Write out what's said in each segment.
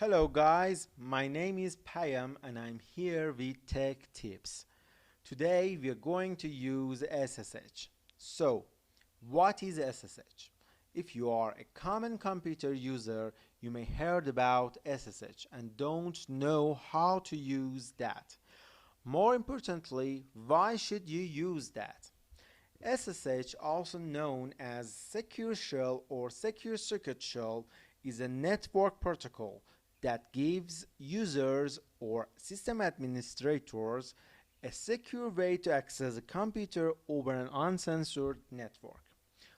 Hello guys, my name is Payam and I'm here with Tech Tips. Today we are going to use SSH. So, what is SSH? If you are a common computer user, you may heard about SSH and don't know how to use that. More importantly, why should you use that? SSH, also known as Secure Shell or Secure Circuit Shell, is a network protocol that gives users or system administrators a secure way to access a computer over an uncensored network.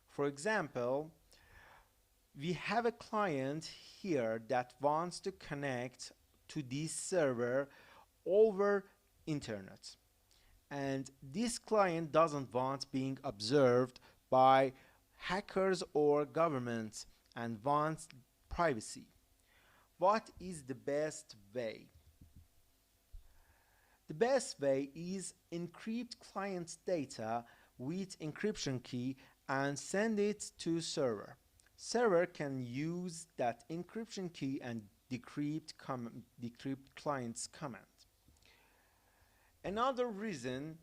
For example, we have a client here that wants to connect to this server over internet, and this client doesn't want being observed by hackers or governments and wants privacy. What is the best way? The best way is encrypt client's data with encryption key and send it to server. Server can use that encryption key and decrypt client's command. Another reason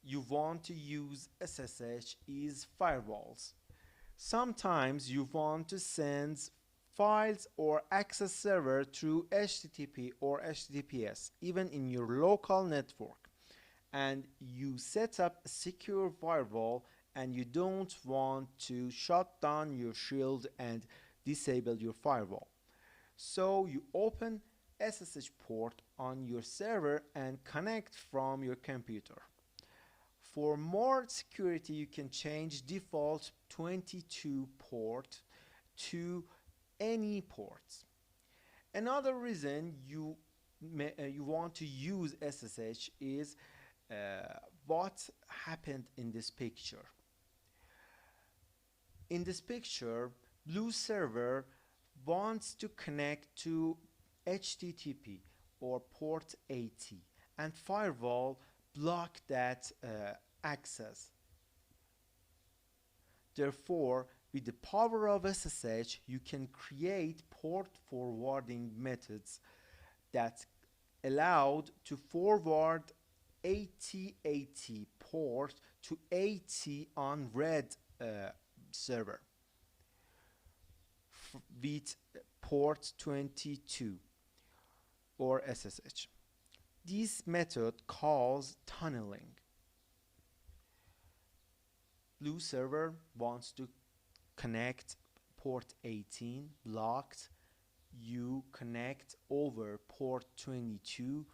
you want to use SSH is firewalls. Sometimes you want to send files or access server through HTTP or HTTPS, even in your local network, and you set up a secure firewall and you don't want to shut down your shield and disable your firewall. So you open SSH port on your server and connect from your computer. For more security, you can change default 22 port to any ports. Another reason you want to use SSH is what happened in this picture. In this picture, Blue server wants to connect to HTTP or port 80, and firewall block that access. Therefore, with the power of SSH, you can create port forwarding methods that allowed to forward 8080 port to 80 on red server with port 22 or SSH. This method calls tunneling. Blue server wants to connect port 18, blocked. You connect over port 22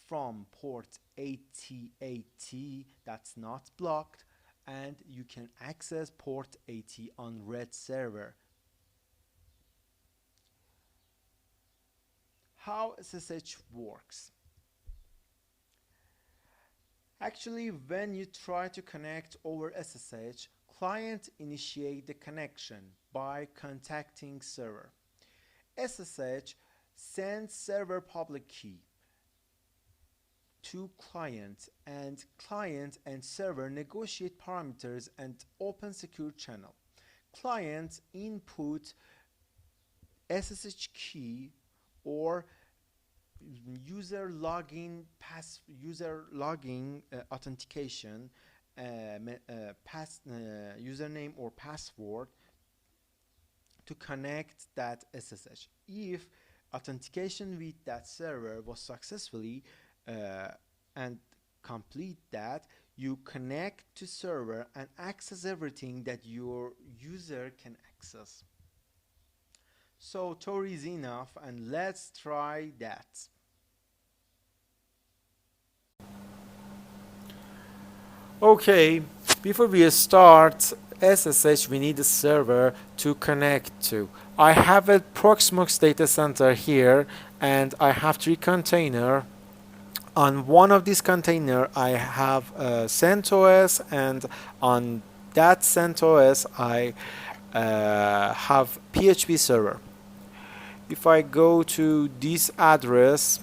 from port 8080, that's not blocked, and you can access port 80 on red server. How SSH works? Actually, when you try to connect over SSH, client initiate the connection by contacting server. SSH sends server public key to client and server negotiate parameters and open secure channel. Client input SSH key or user login authentication, username or password to connect that SSH. If authentication with that server was successfully and complete that, you connect to server and access everything that your user can access. So Tor is enough, and let's try that. Okay, before we start SSH, we need a server to connect to. I have a Proxmox data center here, and I have 3 containers. On one of these containers, I have CentOS, and on that CentOS, I have PHP server. If I go to this address,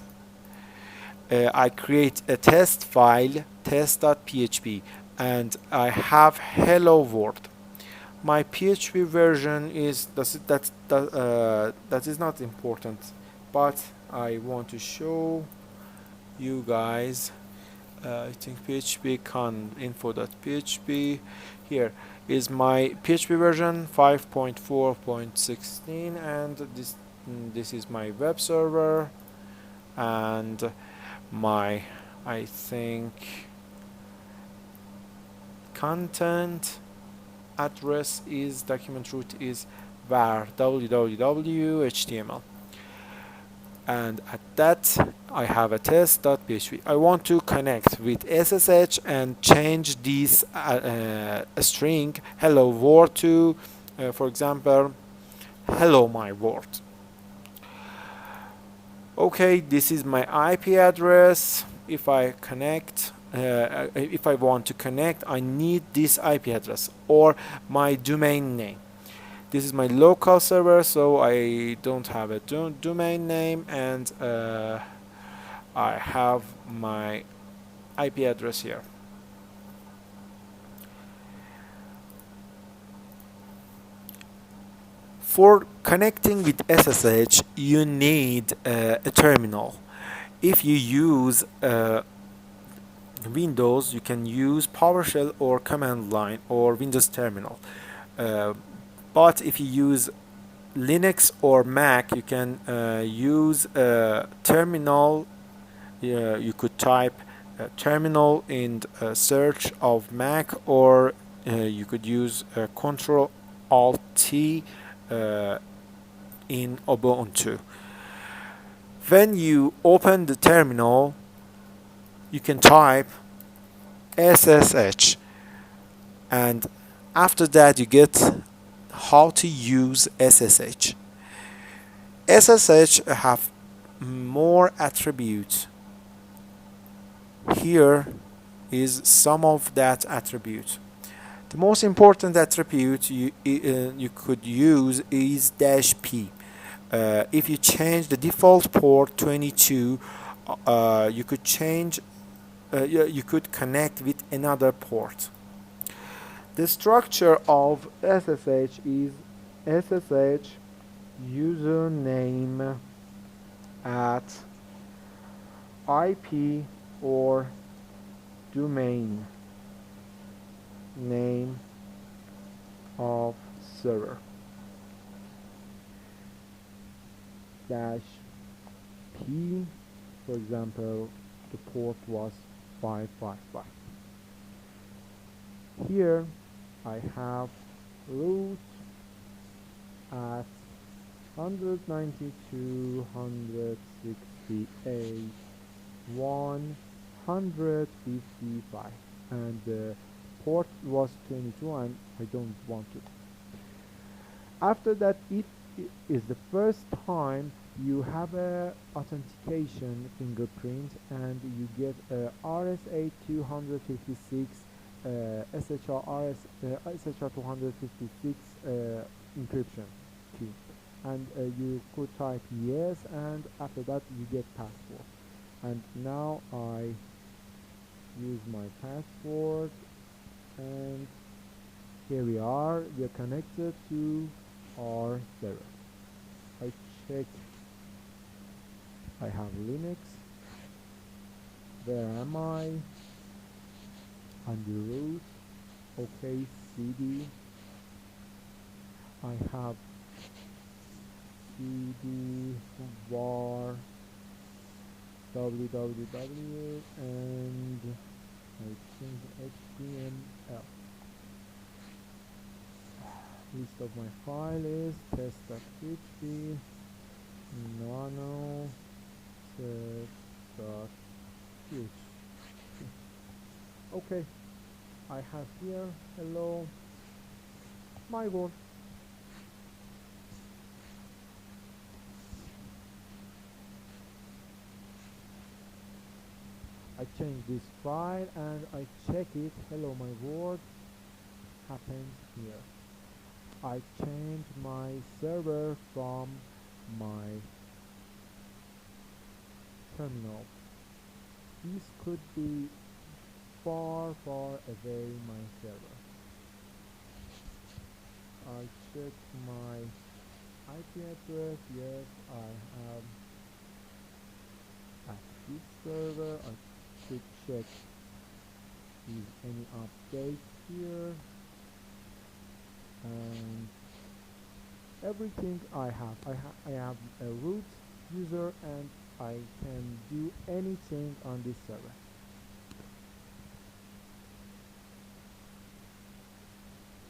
I create a test file, test.php, and I have hello world. My PHP version is that is not important. but I want to show you guys. I think php con info.php. Here is my PHP version 5.4.16, and this is my web server, and my, I think, content address is document root is var www.html, and at that I have a test.php. I want to connect with SSH and change this string hello world to, for example, hello my world. Okay, this is my IP address. If I connect, if I want to connect, I need this IP address or my domain name. This is my local server, so I don't have a domain name, and I have my IP address here. For connecting with SSH, you need a terminal. If you use Windows, you can use PowerShell or command line or Windows Terminal. But if you use Linux or Mac, you can use terminal. You could type terminal in search of Mac, or you could use Control Alt T in Ubuntu. When you open the terminal, you can type SSH, and after that you get how to use SSH. SSH have more attributes. Here is some of that attribute. The most important attribute you could use is -p. If you change the default port 22, you could change. You could connect with another port. The structure of SSH is SSH username at IP or domain name of server -p. For example, the port was 555. Here I have root at 192.168.155, and the port was 22, and I don't want it. After that, it is the first time you have a authentication fingerprint, and you get a RSA 256 SHR 256 encryption key, and you could type yes, and after that you get password. And now I use my password, and here we are connected to our server. I check I have Linux. Where am I? On the root. Okay, cd. I have cd var www, and I think html. List of my file is test.php nano test.php. Okay, I have here hello my world. I change this file and I check it. Hello my world happens here. I change my server from my terminal. This could be far away my server. I check my IP address. Yes, I have this server. I should check is any update here, and everything I have a root user, and I can do anything on this server.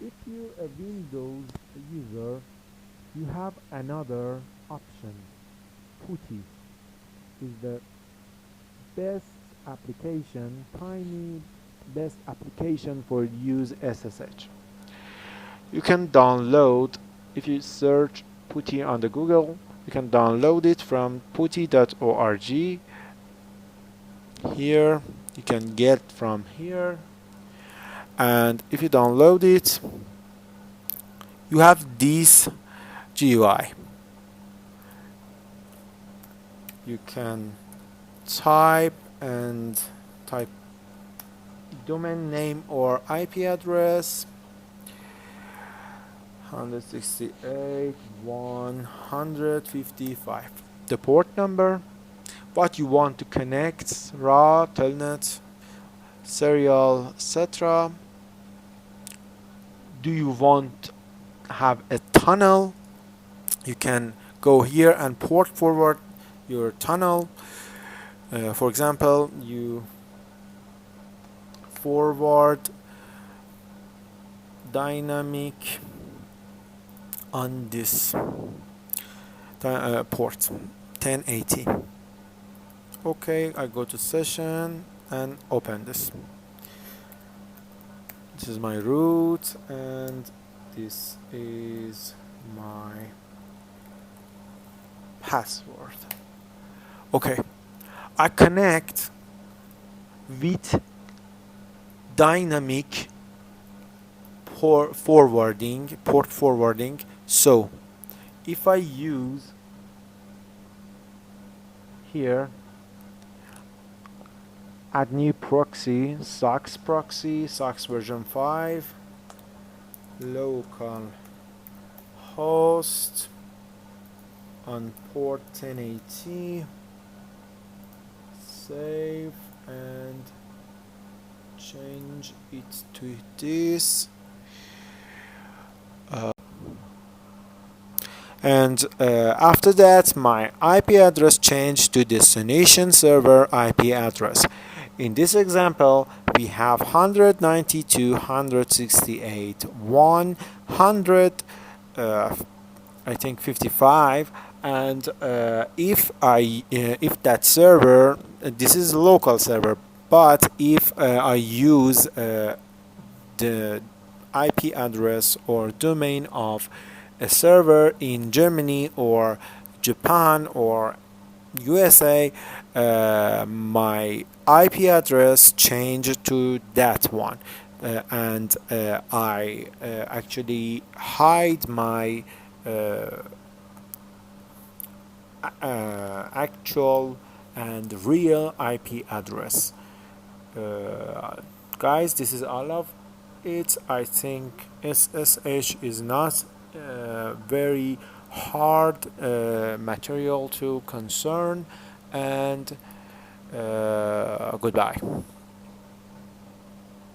If you're a Windows user, you have another option. Putty is the best tiny best application for use SSH. You can download, if you search putty on the Google, you can download it from putty.org. Here you can get from here, and if you download it, you have this GUI. You can type domain name or IP address 168.155, the port number, what you want to connect, raw, telnet, serial, etc. Do you want to have a tunnel? You can go here and port forward your tunnel. For example, you forward dynamic on this port 1080. Okay, I go to session and open this. This is my root, and this is my password. Okay, I connect with dynamic port forwarding. So if I use here add new proxy, foxyProxy, SOX version 5, local host on port 1080, save and change it to this, and after that my IP address changed to destination server IP address. In this example we have 192.168.100 I think 55, and if that server, this is a local server, but if I use the IP address or domain of a server in Germany or Japan or USA, my IP address changed to that one, and I actually hide my actual and real IP address. Guys, this is all of it. I think SSH is not very hard material to concern, and goodbye.